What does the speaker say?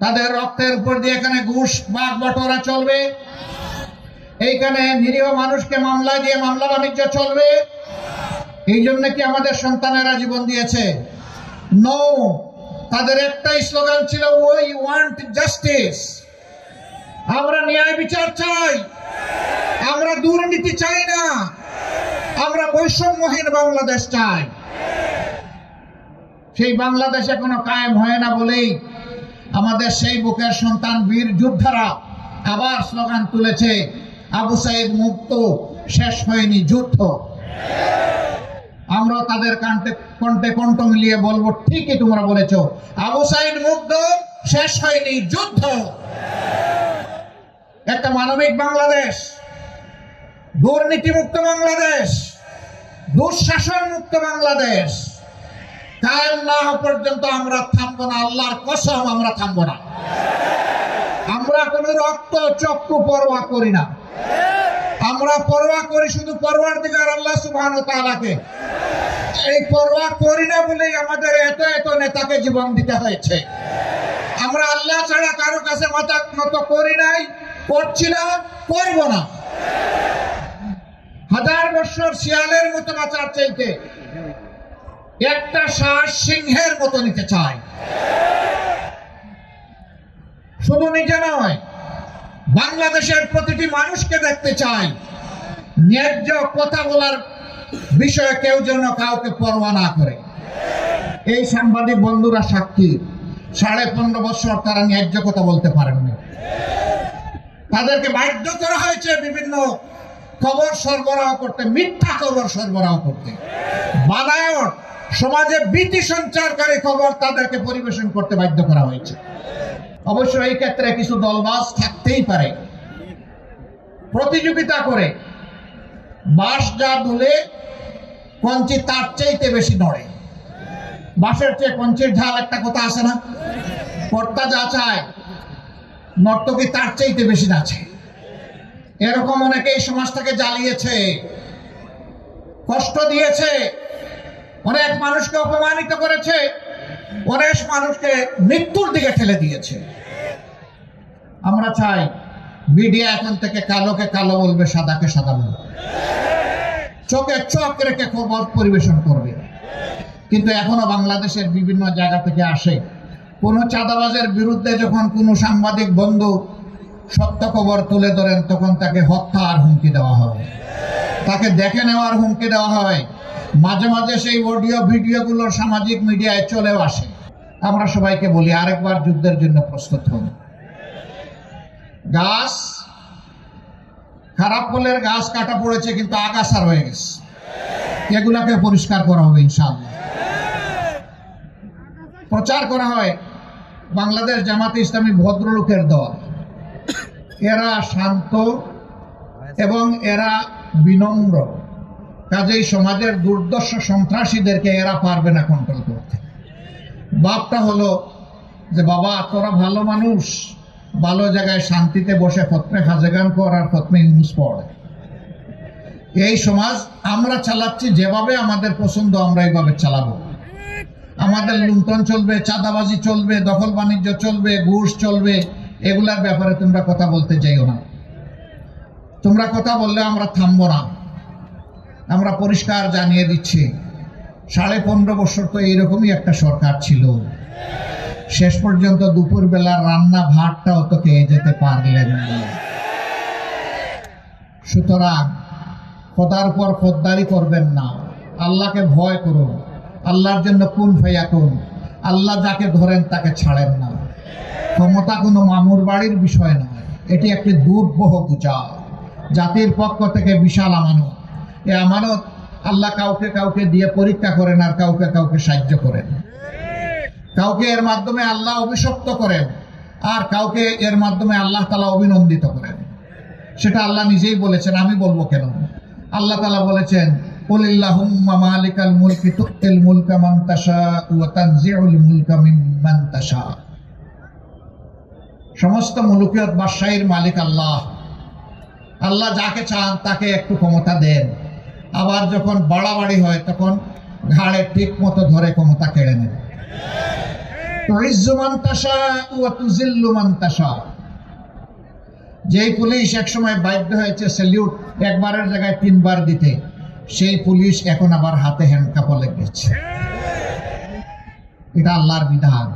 তাদের রক্তের উপর দিয়ে এখানে ঘুষ ভাগ বটোয়ারা চলবে, এইখানে নিরীহ মানুষকে মামলা দিয়ে মামলা বাণিজ্য চলবে। এই জন্য কি আমাদের সন্তানেরা জীবন দিয়েছে? নো, তাদের একটাই স্লোগান ছিল, উই ওয়ান্ট জাস্টিস। আমরা ন্যায় বিচার চাই, আমরা দুর্নীতি চাই না, আমরা বৈষম্যহীন বাংলাদেশ চাই। সেই বাংলাদেশ এখনো কায়েম হয় না বলেই আমাদের সেই বুকের সন্তান বীর যোদ্ধারা আবার স্লোগান তুলেছে, আবু সাইদ মুক্ত, শেষ হয়নি যুদ্ধ। আমরা তাদের কণ্ঠে কণ্ঠ মিলিয়ে বলবো, ঠিকই তোমরা বলেছো, আবু সাইদ মুক্ত, শেষ হয়নি যুদ্ধ। একটা মানবিক বাংলাদেশ, দুর্নীতি মুক্ত বাংলাদেশ, দুঃশাসন মুক্ত বাংলাদেশ কায়েম না হওয়া পর্যন্ত আমরা থামবো না। আল্লাহর কসম, আমরা থামবো না। আমরা কোন রক্ত চক্ষু পরোয়া করি না, আমরা পরোয়া করি শুধু পরওয়ারদিগার আল্লাহ সুবহানাহু ওয়া তাআলাকে। এই পরোয়া করি না বলেই আমাদের এত এত নেতাকে জীবন দিতে হয়েছে। আমরা আল্লাহ ছাড়া কারো কাছে মাথা নত করি নাই, করছি না, করব না। হাজার বছর শিয়ালের মতো বাঁচার চাইতে একটা শ্বাস সিংহের মতো নিতে চাই। শুধু নিজে নয়, বাংলাদেশের প্রতিটি মানুষকে দেখতে চাই ন্যায্য কথা বলার বিষয়ে কেউ যেন কাউকে পরোয়া না করে। এই সাংবাদিক বন্ধুরা সাক্ষী, 15.5 বছর তারা ন্যায্য কথা বলতে পারেননি। তাদেরকে বাধ্য করা হয়েছে বিভিন্ন খবর সরবরাহ করতে, মিথ্যা খবর সরবরাহ করতে, বানায়ট সমাজে ভীতি সঞ্চারকারী খবর তাদেরকে পরিবেশন করতে বাধ্য করা হয়েছে। অবশ্য এই ক্ষেত্রে কিছু দলবাজ থাকতেই পারে, প্রতিযোগিতা করে। বাঁশ যা দুলে কঞ্চি তার চাইতে বেশি নড়ে। বাঁশের চেয়ে কঞ্চির ঝাল একটা কথা আছে না? কর্তা যা চায় নর্তকী তার চাইতে বেশি নাচে। এরকম অনেকে এই সমাজটাকে জ্বালিয়েছে, কষ্ট দিয়েছে, অনেক মানুষকে অপমানিত করেছে, অনেক মানুষকে মৃত্যুর দিকে ঠেলে দিয়েছে। আমরা চাই মিডিয়া এখন থেকে কালোকে কালো বলবে, সাদাকে সাদা বলবে, চোখে চোখ রেখে খবর পরিবেশন করবে। কিন্তু এখনো বাংলাদেশের বিভিন্ন জায়গা থেকে আসে, কোন চাঁদাবাজের বিরুদ্ধে যখন কোন সাংবাদিক বন্ধু সত্য খবর তুলে ধরেন, তখন তাকে হত্যার হুমকি দেওয়া হয়, তাকে দেখে নেওয়ার হুমকি দেওয়া হয়। মাঝে মাঝে সেই অডিও ভিডিওগুলো সামাজিক মিডিয়ায় চলেও আসে। আমরা সবাইকে বলি, আরেকবার যুদ্ধের জন্য প্রস্তুত হন। গাছ, খারাপ ফলের গাছ কাটা পড়েছে, কিন্তু আগাছা রয়ে গেছে, এগুলাকে পরিষ্কার করা হবে ইনশাআল্লাহ। প্রচার করা হয় বাংলাদেশ জামাতে ইসলামী ভদ্রলোকের দল, এরা শান্ত এবং এরা বিনম্র, কাজেই সমাজের দুর্দর্শ সন্ত্রাসীদেরকে এরা পারবে না কন্ট্রোল করতে। বাপটা হলো যে, বাবা তোরা ভালো মানুষ, ভালো জায়গায় শান্তিতে বসে ফতমে খাজেগান কর আর ফতমে ইউনুস পড়। এই সমাজ আমরা চালাচ্ছি যেভাবে আমাদের পছন্দ, আমরা এইভাবে চালাবো। আমাদের লুণ্ঠন চলবে, চাঁদাবাজি চলবে, দখল বাণিজ্য চলবে, ঘুষ চলবে। এগুলার ব্যাপারে তোমরা কথা বলতে চাইও না। তোমরা কথা বললে আমরা থামবো না। আমরা পরিষ্কার জানিয়ে দিচ্ছি, 15.5 বছর তো এইরকমই একটা সরকার ছিল। শেষ পর্যন্ত দুপুর বেলার রান্না ভাতটাও তো খেয়ে যেতে পারলেন না। সুতরাং খোদার উপর খোদ্দারি করবেন না, আল্লাহকে ভয় করুন। আল্লাহর জন্য কুন ফায়াকুন, আল্লাহ যাকে ধরেন তাকে ছাড়েন না। ক্ষমতা কোনো মামুর বাড়ির বিষয় নয়, এটি একটি দুর্বহ বোঝা, জাতির পক্ষ থেকে বিশাল আমানত। এই আমানত আল্লাহ কাউকে কাউকে দিয়ে পরীক্ষা করেন, আর কাউকে কাউকে সাহায্য করেন। কাউকে এর মাধ্যমে আল্লাহ অভিশপ্ত করেন, আর কাউকে এর মাধ্যমে আল্লাহ তাআলা অভিনন্দিত করেন। সেটা আল্লাহ নিজেই বলেছেন, আমি বলবো কেন? আল্লাহ তাআলা বলেছেন, কুলিল্লাহুম্মা মালিকাল মুলকি তুতিল মুলকা মান তাশাউ ওয়া তানজিউল মুলকা মিম্মান তাশাউ। সমস্ত মুলকিয়ত বাদশাহীর মালিক আল্লাহ। আল্লাহ যাকে চান তাকে একটু ক্ষমতা দেন, আবার যখন বাড়াবাড়ি হয় তখন ঘাড়ে ঠিক মতো ধরে ক্ষমতা কেড়ে নেন। তুইজ্জু মান তাশা ওয়া তুযিল্লু মান তাশা। যেই পুলিশ একসময় বাধ্য হয়েছে স্যালিউট একবারের জায়গায় 3 বার দিতে, সেই পুলিশ এখন আবার হাতে হ্যান্ডকাপও লেগেছে। এটা আল্লাহর বিধান।